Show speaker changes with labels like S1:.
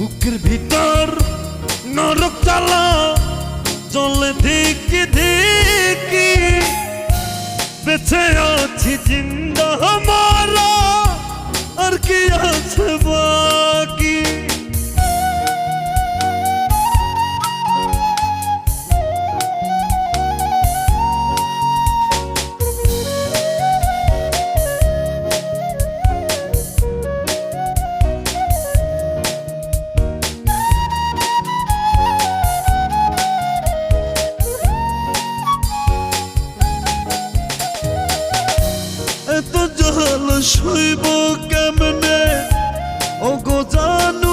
S1: বুকের ভিতর নরক জ্বালা চলে ধিকি ধিকি, বেঁচে আছি জিন্দা মারা আর কি আছে বাকি। এত জল সইব কেমনে ও গো জানু